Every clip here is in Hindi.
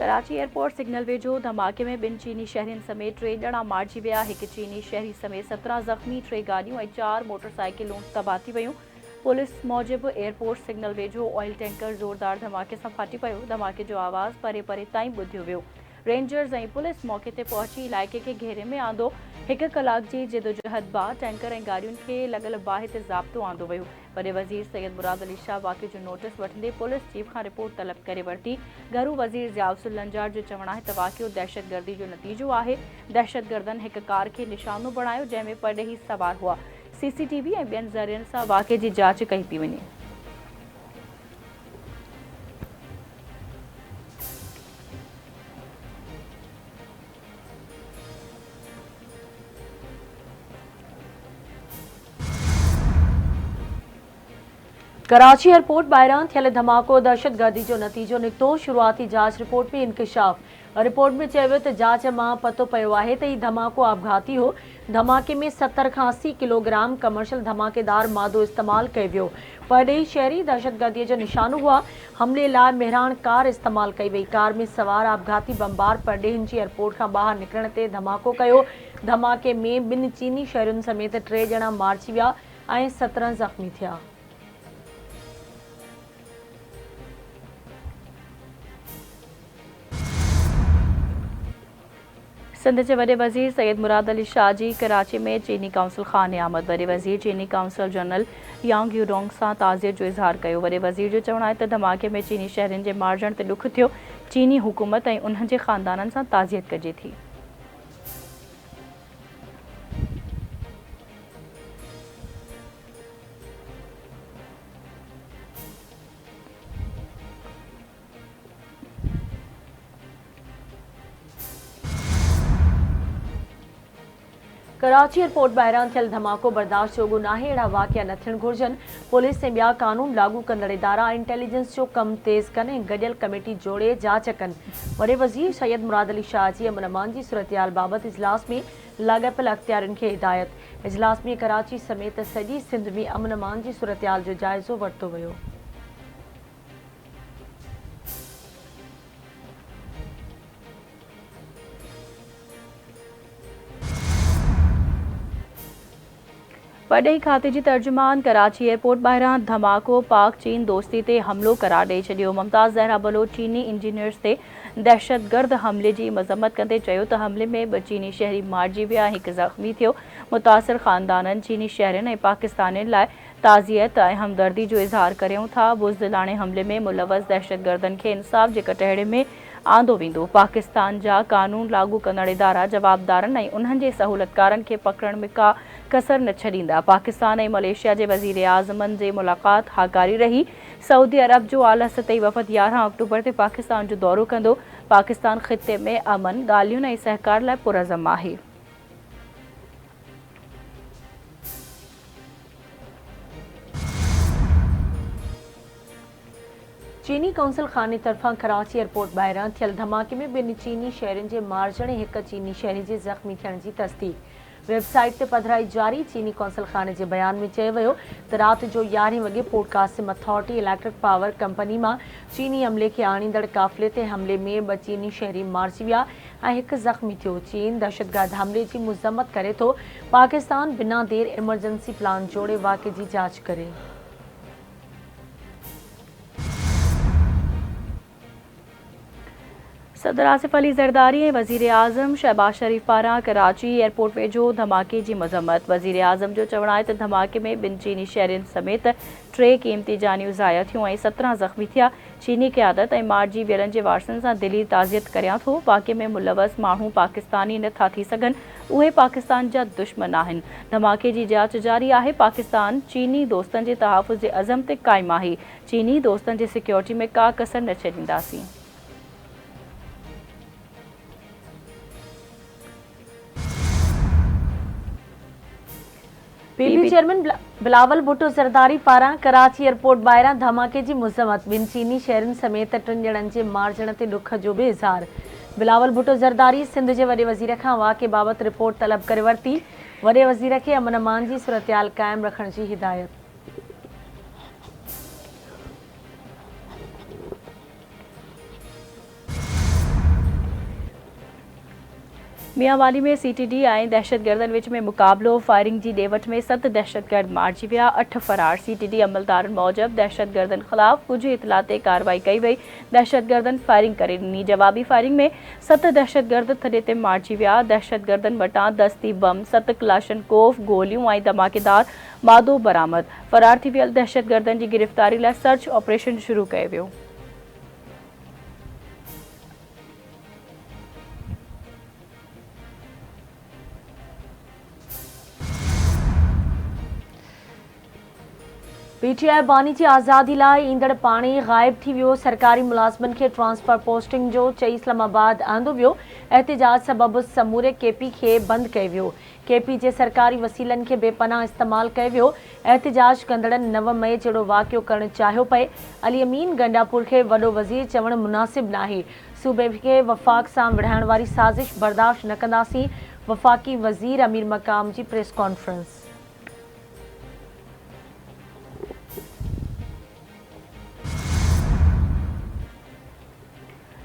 कराची एयरपोर्ट सिग्नल वेझो धमाके में 2 चीनी शहरियुनि समेत 3 ॼणा मारिजी विया। हिकु चीनी शहरी समेत 17 ज़ख़्मी, 3 गाॾियूं ऐं 4 मोटरसाइकिलूं तबाह थी वयूं। पुलिस मूजिबि एयरपोर्ट सिग्नल वेझो ऑयल टैंकर ज़ोरदार धमाके सां फाटी पियो। धमाके जो आवाज़ परे परे ताईं ॿुधियो वियो। रेंजर्स ऐं पुलिस मौक़े ते पहुची इलाइक़े खे घेरे में आंदो। 1 कलाक जी जिदोजहद बाद टैंकर ऐं गाॾियुनि खे लॻल बाहि ते ज़ाब्तो आंदो वियो। वॾे वज़ीर सैयद मुराद अली शाह वाक़े जो नोटिस वठंदे पुलिस चीफ खां रिपोर्ट तलब करे वरिती। घरू वज़ीर ज़ियाउल लंजार जो चवणु आहे त वाक़ियो दहशतगर्दी जो नतीजो आहे। दहशतगर्दनि हिकु कार खे निशानो बणायो जंहिंमें परॾेही सवार हुआ। CCTV ऐं ॿियनि ज़रियनि सां वाक़े जी जांच कई पई वञे। कराची एयरपोर्ट ॿाहिरां थियल धमाको दहशतगर्दी जो नतीजो निकितो। शुरूआती जांच रिपोर्ट में इंकशाफ। रिपोर्ट में चयो वियो त जांच मां पतो पियो आहे त हीउ धमाको आपघाती हो। धमाके में 70 खां 80 किलोग्राम कमर्शियल धमाकेदार मादो इस्तेमालु कयो वियो। परॾेही शहरी दहशतगर्दीअ जो निशानो हुआ। हमले लाइ मेहरान कार इस्तेमालु कई वई। कार में सवार आपघाती बमबार परॾेहिनि जी एयरपोर्ट खां ॿाहिरि निकिरण ते धमाको कयो। धमाके में 2 चीनी शहरियुनि समेत 3 ॼणा मारिजी विया ऐं 17 ज़ख़्मी थिया। सिंध के वॾे वज़ीर सैयद मुराद अली शाह जी कराची में चीनी काउंसिल ख़ाने आमद। वॾे वज़ीर चीनी काउंसिल जनरल यांग यूडोंग सां ताज़ियत जो इज़हार कयो। वॾे वज़ीर जो चवणु आहे त धमाके में चीनी शहरियुनि जे मारिजण ते ॾुख थियो। चीनी हुकूमत ऐं उन्हनि जे ख़ानदाननि सां ताज़ियत कजे थी। कराची एयरपोर्ट ॿाहिरां थियल धमाको बर्दाश्त जोॻो नाहे। अहिड़ा वाक़िया न थियण घुरिजनि। पुलिस ऐं ॿिया क़ानून लागू कंदड़ इदारा इंटेलिजेंस जो कमु तेज़ कनि ऐं गॾियल कमेटी जोड़े जांच कनि। वॾे वज़ीर सैयद मुराद अली शाह जी अमन अमान जी सूरतहाल बाबति इजलास में लाॻापियल अख़्तियारनि खे हिदायत। इजलास में कराची समेत सॼी सिंध में अमन अमान जी सूरतहाल जो जाइज़ो वरितो वियो। परॾेही खाते जी तर्जुमान कराची एयरपोर्ट ॿाहिरां धमाको पाक चीन दोस्ती ते हमलो करार ॾेई छॾियो। मुमताज़ ज़हरा बलोच चीनी इंजीनियर्स ते दहशतगर्द हमले जी मज़म्मत कंदे चयो त हमले में 2 चीनी शहरी मारिजी विया, 1 ज़ख़्मी थियो। मुतासिर ख़ानदाननि चीनी शहरियुनि ऐं पाकिस्तानियुनि लाइ ताज़ियत ऐं हमदर्दी जो इज़हार करियूं था। बुज़दिलाणे हमले में मुलवस दहशतगर्दनि खे इंसाफ़ जे कटहरे में आंदो वेंदो। पाकिस्तान जा क़ानून लागू कंदड़ इदारा जवाबदारनि ऐं उन्हनि जे सहूलतकारनि खे पकड़ण में का कसर न छॾींदा। पाकिस्तान ऐं मलेशिया जे वज़ीर आज़मनि जे मुलाक़ात हाकारी रही। सऊदी अरब जो आला सतही वफ़द 11 अक्टूबर ते पाकिस्तान जो दौरो कंदो। पाकिस्तान ख़िते में अमन, ॻाल्हियुनि ऐं सहकार लाइ पुरज़म आहे। चीनी काउंसिल ख़ाने तरफ़ां कराची एयरपोर्ट ॿाहिरां थियल धमाके में 2 चीनी शहरियुनि जे मारिजण ऐं 1 चीनी शहरी जे ज़ख़्मी थियण जी तस्दीक़। वेबसाइट ते पधिराई जारी। चीनी काउंसिल ख़ाने जे बयान में चयो वियो त राति जो 11 वॻे Port Qasim Authority Electric Power Company मां चीनी अमले खे आणींदड़ काफ़िले ते हमले में 2 चीनी शहरी मारिजी विया ऐं 1 ज़ख़्मी थियो। चीन दहशतगर्द हमले जी मज़म्मत करे थो। पाकिस्तान बिना देर इमरजेंसी प्लान जोड़े वाक़े जी जांच करे। सदर आसिफ अली ज़रदारी ऐं वज़ीर आज़म शहबाज शरीफ़ पारां कराची एयरपोर्ट वेझो धमाके जी मज़म्मत। वज़ीर आज़म जो चवणु आहे त धमाके में 2 चीनी शहरियुनि समेत 3 क़ीमती जानियूं ज़ाया थियूं ऐं 17 ज़ख़्मी थिया। चीनी क़यादत ऐं मारिजी वियलनि जे वारसनि सां दिली ताज़ियत करियां थो। वाक़े में मुलवस माण्हू पाकिस्तानी नथा थी सघनि, उहे पाकिस्तान जा दुश्मन आहिनि। धमाके जी जांच जारी आहे। पाकिस्तान चीनी दोस्तनि जे तहफ़ुज़ जे अज़म ते क़ाइमु आहे। चीनी दोस्तनि जे सिक्योरिटी में का कसर न छॾींदासीं। पीबी चेयरमैन बिलावल भुट्टो ज़रदारी पारां कराची एयरपोर्ट ॿाहिरां धमाके जी मज़म्मत। 2 चीनी शहरियुनि समेत 3 ॼणनि जे मारिजण ते ॾुख जो बि इज़हार। बिलावल भुट्टो ज़रदारी सिंध जे वॾे वज़ीर खां वाक़े बाबति रिपोर्ट तलब करे वरिती। वॾे वज़ीर खे अमन अमान जी सूरतहाल क़ाइमु रखण जी हिदायत। मियांवाली में CTD ऐं दहशतगर्दनि विच में मुक़ाबलो, फायरिंग जी ॾेवठ में 7 दहशतगर्द मारिजी विया, 8 फ़रार। CTD अमलदारनि मूजिबि दहशतगर्दनि ख़िलाफ़ कुझु इतला ते कार्रवाई कई वई। दहशतगर्दनि फायरिंग करे ॾिनी। जवाबी फायरिंग में 7 दहशतगर्द थॾे ते मारिजी विया। दहशतगर्दनि वटां दस्ती बम, 7 क्लाशनकोफ गोलियूं ऐं धमाकेदार मादो बरामद। फ़रार थी वियल दहशतगर्दनि जी गिरफ़्तारी लाइ सर्च ऑपरेशन शुरू कयो वियो। PTI बानी जी आज़ादी लाइ ईंदड़ पाणी ग़ाइब थी वियो। सरकारी मुलाज़िमनि खे ट्रांसफर पोस्टिंग जो चई इस्लामाबाद आंदो वियो। एहतिजाज सबबि समूरे KP खे बंदि कयो वियो। KP जे सरकारी वसीलनि खे बेपनाह इस्तेमालु कयो वियो। एहतिजाज कंदड़नि 9 मई जहिड़ो वाक़ियो करणु चाहियो पए। अली अमीन गंडापुर खे वॾो वज़ीर चवणु मुनासिब नाहे। सूबे खे वफ़ाक़ सां विढ़ाइण वारी साज़िश बर्दाश्त न कंदासीं। वफ़ाक़ी वज़ीर अमीर मक़ाम जी प्रेस कॉन्फ्रेंस।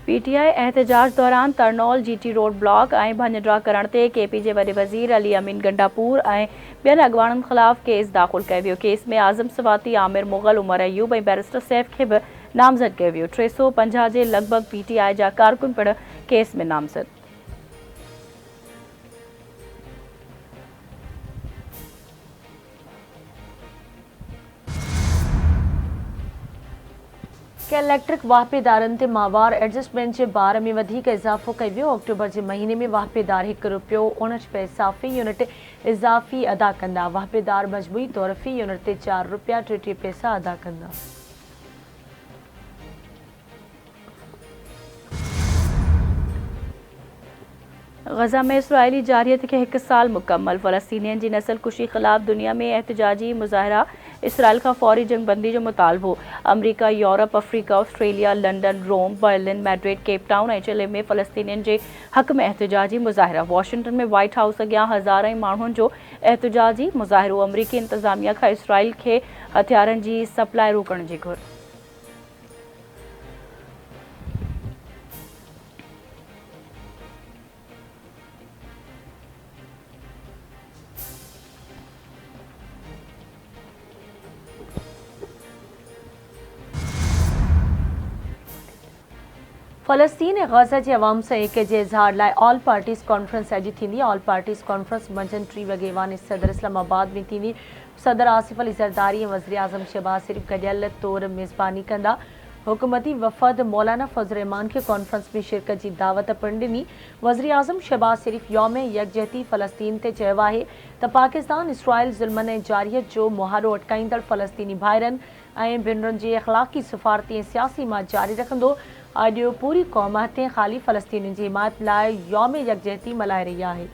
PTI एहतजाज दौरान तरनौल GT रोड ब्लॉक ऐं भञ करण ते KP जे वॾे वज़ीर अली अमीन गंडापुर ऐं ॿियनि अॻवाननि ख़िलाफ़ केस दाख़िल कयो वियो। केस में आज़म सवाती, आमिर मुग़ल, उमर अयूब ऐं बैरिस्टर सैफ खे बि नामज़द कयो वियो। 350 जे लॻभॻि PTI जा कारकुन पिणु केस में नामज़द। के इलेक्ट्रिक वाहिपेदारनि ते माहवार एडजस्टमेंट जे बार में वधीक इज़ाफ़ो कयो वियो। अक्टूबर जे महीने में वाहिपेदार ₹1.59 पैसा फ़ी यूनिट इज़ाफ़ी अदा कंदा। वाहिपेदार मजमूई तौर फ़ी यूनिट ते ₹4.33 अदा कंदा। गज़ा में इसराइली जारियत के 1 साल मुकम्मल। फ़लस्तीनियन जी नस्ल कुशी ख़िलाफ़ दुनिया में एहतजाजी मुज़ाहिरा। इसराइल का फौरी जंगबंदी जो मुतालबो। अमरीका, यूरोप, अफ्रीका, ऑस्ट्रेलिया, लंडन, रोम, बर्लिन, मैड्रिड, केप टाउन ऐं चिले में फ़लस्तीनियन जे हक़ में एहतजाजी मुज़ाहिरा। वॉशिंगटन में व्हाइट हाउस अॻियां हज़ारनि माण्हुनि जो एहतजाजी मुज़ाहिरो। अमरीकी इंतज़ामिया खां इसराइल खे हथियारनि जी सप्लाई रोकण जी घुर। फ़लस्तीन ऐं गज़ा जे अवाम सां एके जे इज़हार लाइ ऑल पार्टीज़ कॉन्फ्रेंस अॼु थींदी। ऑल पार्टीज़ कॉन्फ्रेंस मंझंदि 3 वॻे ईवान सदर इस्लामाबाद में थींदी। सदर आसिफ अली ज़रदारी ऐं वज़ीर आज़म शहबाज शरीफ़ गॾियल तौर मेज़बानी कंदा। हुकूमती वफ़द मौलाना फज़ल रहमान खे कॉन्फ्रेंस में शिरकत जी दावत पिणु ॾिनी। वज़ीर आज़म शहबाज शरीफ़ यौम यकजहती फ़लस्तीन ते चयो आहे त पाकिस्तान इसराइल ज़ुल्मनि ऐं जारियत जो मुहारो अटकाईंदड़ फ़लस्तीनी भाइरनि ऐं भेनरुनि जी अख़लाक़ी, सफ़ारती ऐं सियासी हिमायत जारी रखंदो। अॼु पूरी क़ौम हथे ख़ाली फ़लस्तीनियुनि जी हिमायत लाइ यौम यकजहती मल्हाए रही आहे।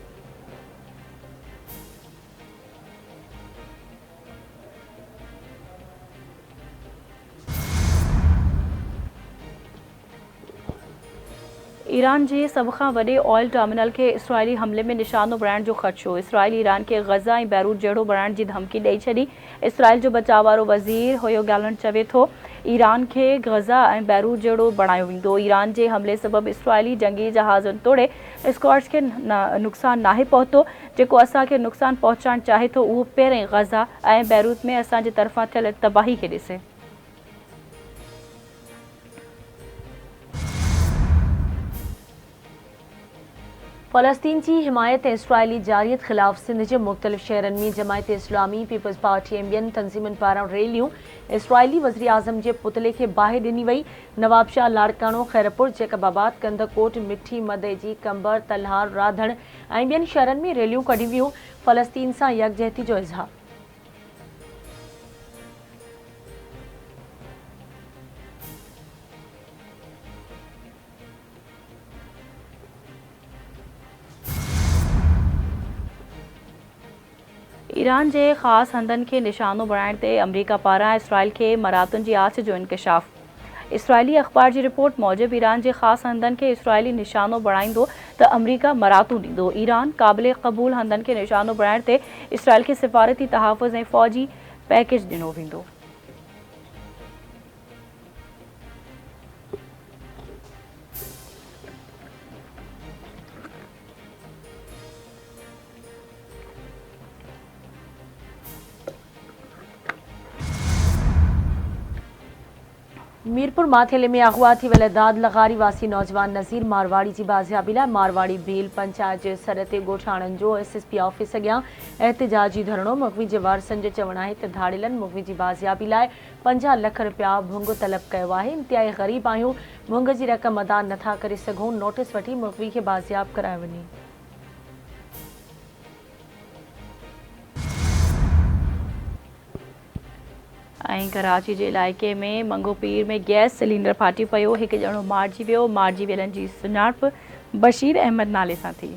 ईरान जे सभ खां वॾे ऑयल टर्मिनल खे इसराइली हमले में निशानो बणाइण जो ख़दशो। इसराइल ईरान खे गज़ा ऐं बैरूत जहिड़ो बणाइण जी धमकी ॾेई छॾी। इसराइल जो बचाव वारो वज़ीर हुयो गैलन चवे थो ईरान खे गज़ा ऐं बैरूत जहिड़ो बणायो वेंदो। ईरान जे हमले सबबि इसराइली जंगी जहाज़नि तोड़े स्क्वाड्स खे नुक़सानु नाहे पहुतो। जेको असांखे नुक़सानु पहुचाइणु चाहे थो उहो पहिरें गज़ा ऐं बैरूत में असांजे तरफ़ां थियल तबाही खे ॾिसे। फ़लस्तीन जी हिमायत ऐं इसराइली जारियत ख़िलाफ़ सिंध जे मुख़्तलिफ़ शहरनि में जमायत इस्लामी, पीपल्स पार्टी ऐं ॿियनि तंज़ीमुनि पारां रैलियूं। इसराइली वज़ीर आज़म जे पुतले खे बाहि ॾिनी वई। नवाबशाह, लाड़काणो, खैरपुर, जैकबाबाद, कंदकोट, मिठी, मदेजी, कंबर, तलहार, राधण ऐं ॿियनि शहरनि में रैलियूं कढियूं वियूं। फ़लस्तीन सां यकजहती जो इज़हार। ईरान जे ख़ासि हंधनि खे निशानो बणाइण ते अमरीका पारां इसराइल खे मरातुनि जी आछ जो इंकशाफ़। इसराइली अख़बार जी रिपोर्ट मूजिबि ईरान जे ख़ासि हंधनि खे इसराइली निशानो बणाईंदो त अमरीका मरातूं ॾींदो। ईरान क़ाबिल क़बूल हंधनि खे निशानो बणाइण ते इसराइल खे सिफ़ारती तहाफ़ुज़ ऐं फ़ौजी पैकेज ॾिनो वेंदो। मीरपुर माथेले में अगवा थी वेले दाद लगारी वासी नौजवान नज़ीर मारवाड़ी जी बाज़ियाबी लाइ मारवाड़ी भील पंचायत जे सर ते ॻोठाणनि जो SSP ऑफिस अॻियां एहतिजाजी धरणो। मुखवी जे वारसनि जो चवणु आहे त धाड़ियलनि मुखवी जी बाज़ियाबी लाइ 50 लख रुपया भुंग तलब कयो आहे। इंतिहाई ग़रीब आहियूं, भुंग जी रक़म अदा नथा करे सघूं, नोटिस वठी मुखवी खे बाज़ियाब करायो वञे। कराची के इलाइक़े में मंगोपीर में गैस सिलेंडर फाटी पियो, एक ॼणो मारिजी वियो। मारिजी वियलनि जी सुञाणप बशीर अहमद नाले सां थी।